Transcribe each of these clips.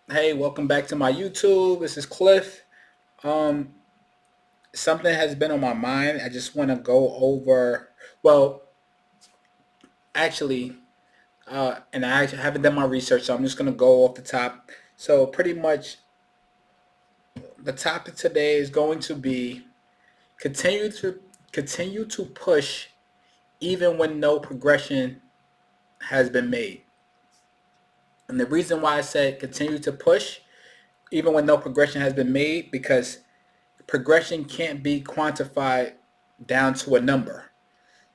Hey, welcome back to my YouTube. This is Cliff. Um, Something has been on my mind. I just want to go over. Well, actually, and I actually haven't done my research, so I'm just gonna go off the top. So pretty much, the topic today is going to be continue to continue to push even when no progression has been made. And the reason why I said continue to push even when no progression has been made because progression can't be quantified down to a number.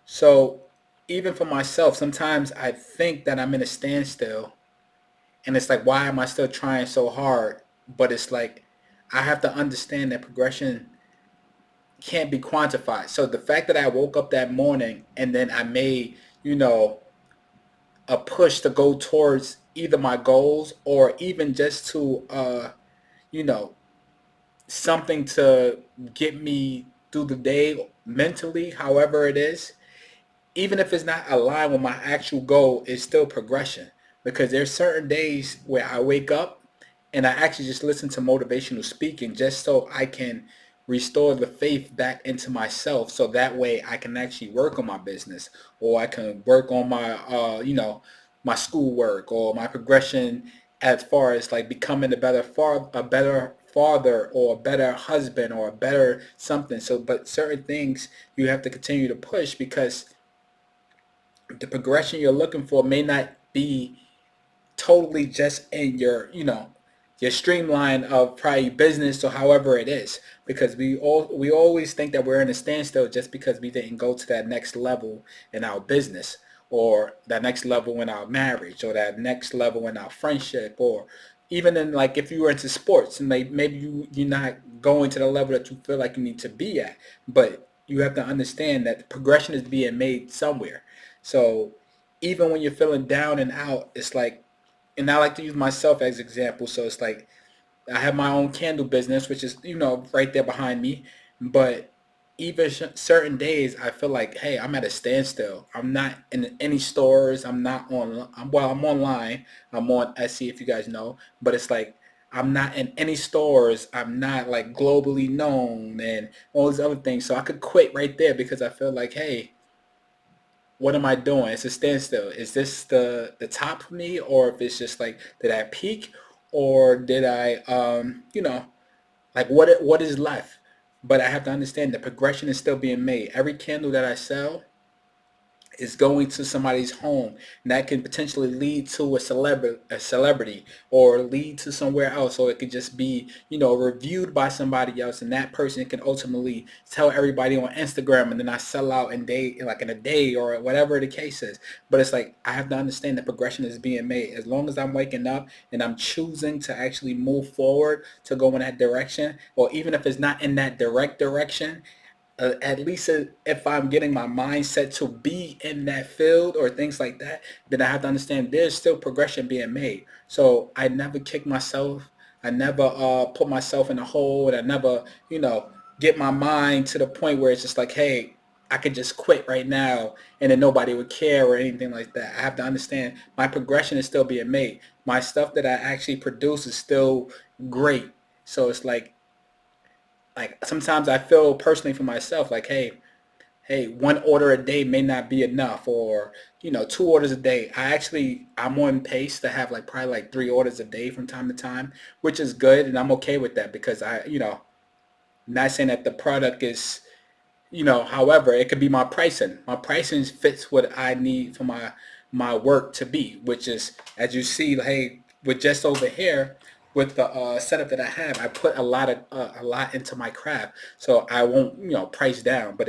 So even for myself, sometimes I think that I'm in a standstill and it's like, why am I still trying so hard? But it's like, I have to understand that progression can't be quantified. So the fact that I woke up that morning and then I made, you know, a push to go towards either my goals or even just to, you know, something to get me through the day mentally, however it is, even if it's not aligned with my actual goal, it's still progression. Because there's certain days where I wake up and I actually just listen to motivational speaking just so I can restore the faith back into myself so that way I can actually work on my business or I can work on my my schoolwork or my progression as far as like becoming a better father or a better husband or a better something. So but certain things you have to continue to push because the progression you're looking for may not be totally just in your your streamline of probably business or however it is because we always think that we're in a standstill just because we didn't go to that next level in our business or that next level in our marriage or that next level in our friendship or even in like if you were into sports and like maybe you're not going to the level that you feel like you need to be at, but you have to understand that progression is being made somewhere. So even when you're feeling down and out, it's like, and I like to use myself as example. So it's like I have my own candle business, which is right there behind me. But even certain days, I feel like, hey, I'm at a standstill. I'm not in any stores. I'm not on. Well, I'm online. I'm on Etsy, if you guys know. But it's like I'm not in any stores. I'm not like globally known and all these other things. So I could quit right there because I feel like, hey, what am I doing? It's a standstill. Is this the top for me, or if it's just like did I peak, or did I like what is left? But I have to understand the progression is still being made. Every candle that I sell is going to somebody's home and that can potentially lead to a celebrity or lead to somewhere else or it could just be reviewed by somebody else and that person can ultimately tell everybody on Instagram and then I sell out in day like in a day or whatever the case is. But it's like I have to understand the progression is being made as long as I'm waking up and I'm choosing to actually move forward to go in that direction or even if it's not in that direct direction, at least if I'm getting my mindset to be in that field or things like that, then I have to understand there's still progression being made. So I never kick myself. I never put myself in a hole. And I never, get my mind to the point where it's just like, hey, I could just quit right now and then nobody would care or anything like that. I have to understand my progression is still being made. My stuff that I actually produce is still great. So it's like sometimes I feel personally for myself like, hey, one order a day may not be enough, or two orders a day. I'm on pace to have like probably like three orders a day from time to time, which is good, and I'm okay with that because not saying that the product is, however, it could be my pricing. My pricing fits what I need for my work to be, which is as you see, hey, with just over here with the setup that I have, I put a lot into my craft, so I won't price down. But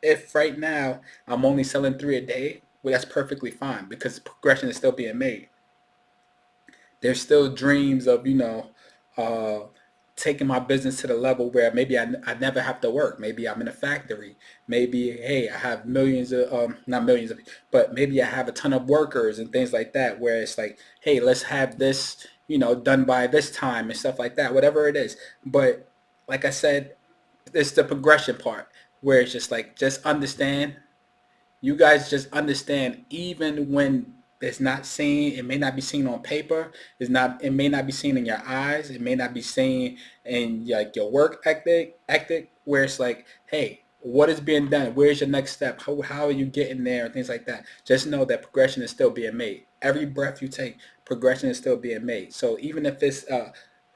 if right now I'm only selling three a day, well, that's perfectly fine because progression is still being made. There's still dreams of uh, taking my business to the level where maybe I never have to work. Maybe I'm in a factory. Maybe hey, I have millions of not millions of, but maybe I have a ton of workers and things like that. Where it's like, hey, let's have this done by this time and stuff like that. Whatever it is, but like I said, it's the progression part where it's just like just understand. You guys just understand even when it's not seen. It may not be seen on paper. It may not be seen in your eyes. It may not be seen in like your work ethic where it's like, hey, what is being done? Where's your next step? How are you getting there? And things like that. Just know that progression is still being made. Every breath you take, progression is still being made. So even if it's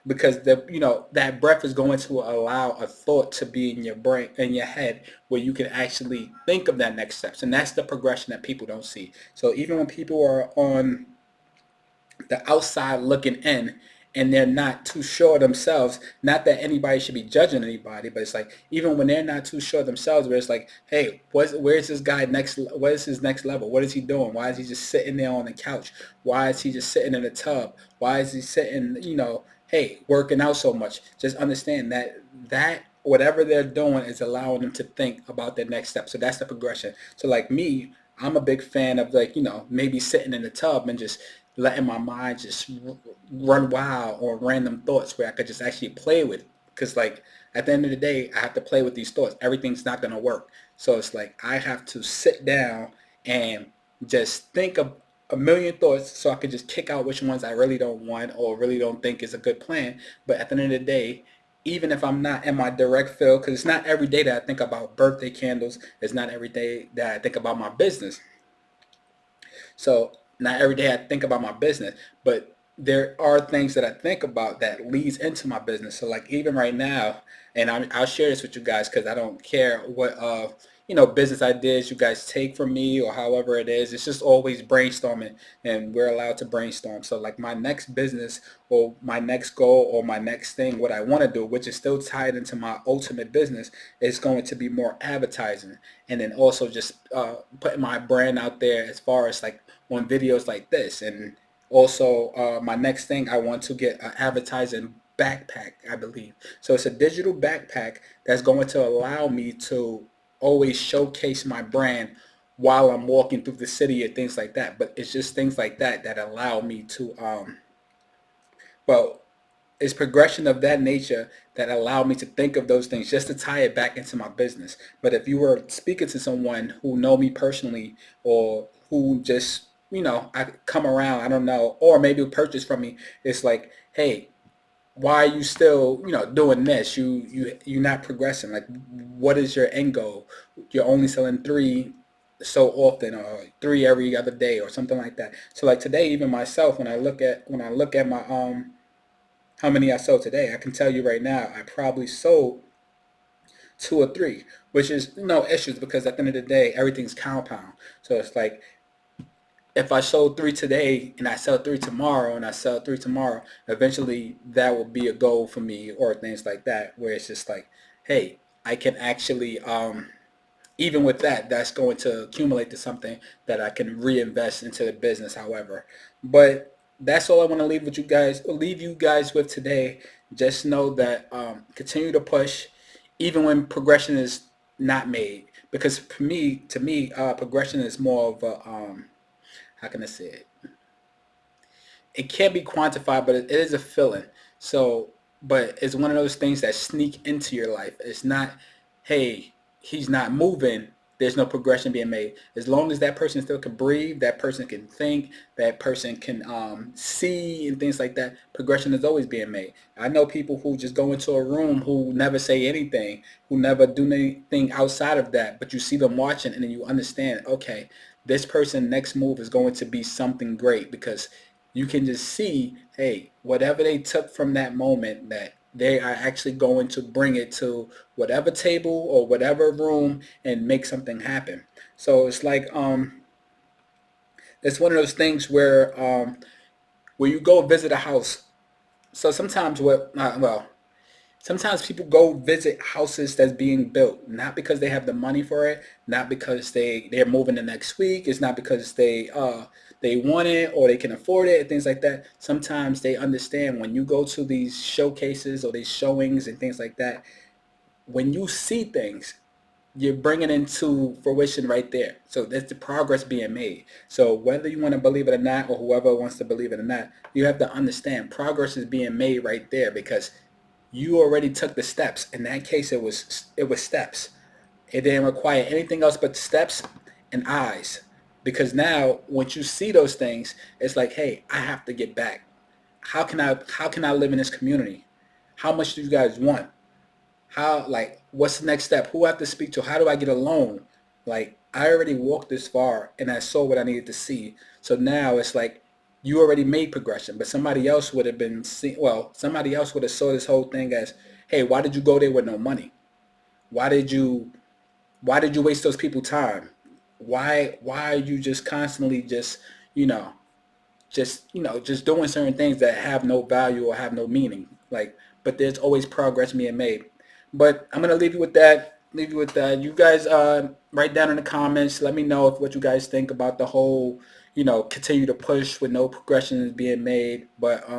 because that breath is going to allow a thought to be in your brain, in your head, where you can actually think of that next steps, and that's the progression that people don't see. So even when people are on the outside looking in and they're not too sure themselves, not that anybody should be judging anybody, but it's like even when they're not too sure themselves, where it's like, hey, where's this guy next, what is his next level, what is he doing, why is he just sitting there on the couch, why is he just sitting in the tub, why is he sitting, hey, working out so much. Just understand that whatever they're doing is allowing them to think about their next step. So that's the progression. So like me, I'm a big fan of like, maybe sitting in the tub and just letting my mind just run wild or random thoughts where I could just actually play with. Because like at the end of the day, I have to play with these thoughts. Everything's not going to work. So it's like I have to sit down and just think of a million thoughts so I could just kick out which ones I really don't want or really don't think is a good plan. But at the end of the day, even if I'm not in my direct field, because it's not every day that I think about birthday candles, it's not every day that I think about my business. So not every day I think about my business, but there are things that I think about that leads into my business. So like even right now, and I'll share this with you guys because I don't care what business ideas you guys take from me or however it is. It's just always brainstorming, and we're allowed to brainstorm. So like my next business or my next goal or my next thing, what I want to do, which is still tied into my ultimate business, is going to be more advertising, and then also just putting my brand out there as far as like on videos like this. And also my next thing, I want to get an advertising backpack, I believe. So it's a digital backpack that's going to allow me to always showcase my brand while I'm walking through the city and things like that. But it's just things like that that allow me to well, it's progression of that nature that allow me to think of those things just to tie it back into my business. But if you were speaking to someone who know me personally or who just, I come around, I don't know, or maybe purchase from me, it's like, hey, why are you still, doing this? You're not progressing. Like, what is your end goal? You're only selling three so often, or three every other day, or something like that. So like today, even myself, when I look at my how many I sold today, I can tell you right now, I probably sold two or three, which is no issues because at the end of the day, everything's compound. So it's like if I sold three today and I sell three tomorrow and I sell three tomorrow, eventually that will be a goal for me or things like that, where it's just like, hey, I can actually even with that, that's going to accumulate to something that I can reinvest into the business, however. But that's all I want to leave you guys with today. Just know that continue to push, even when progression is not made. Because for me, to me, progression is more of a, how can I say it? It can't be quantified, but it is a feeling. So, but it's one of those things that sneak into your life. It's not, hey, he's not moving. There's no progression being made. As long as that person still can breathe, that person can think, that person can see and things like that, progression is always being made. I know people who just go into a room who never say anything, who never do anything outside of that, but you see them watching and then you understand, okay, this person next move is going to be something great because you can just see, hey, whatever they took from that moment, that they are actually going to bring it to whatever table or whatever room and make something happen. So it's like it's one of those things where you go visit a house. So sometimes sometimes people go visit houses that's being built, not because they have the money for it, not because they're moving the next week. It's not because they want it or they can afford it and things like that. Sometimes they understand when you go to these showcases or these showings and things like that, when you see things, you're bringing into fruition right there. So that's the progress being made. So whether you want to believe it or not, or whoever wants to believe it or not, you have to understand progress is being made right there because you already took the steps. In that case, it was steps. It didn't require anything else but steps and eyes. because now once you see those things, it's like, hey, I have to get back. How can I live in this community? How much do you guys want? How, like, what's the next step? Who I have to speak to? How do I get a loan? Like, I already walked this far and I saw what I needed to see. So now it's like you already made progression, but somebody else would have been somebody else would have saw this whole thing as, hey, why did you go there with no money? Why did you waste those people time? Why are you just constantly you know just doing certain things that have no value or have no meaning? Like, but there's always progress being made. But I'm gonna leave you with that. Leave you with that. You guys write down in the comments. Let me know if what you guys think about the whole, continue to push with no progression is being made. But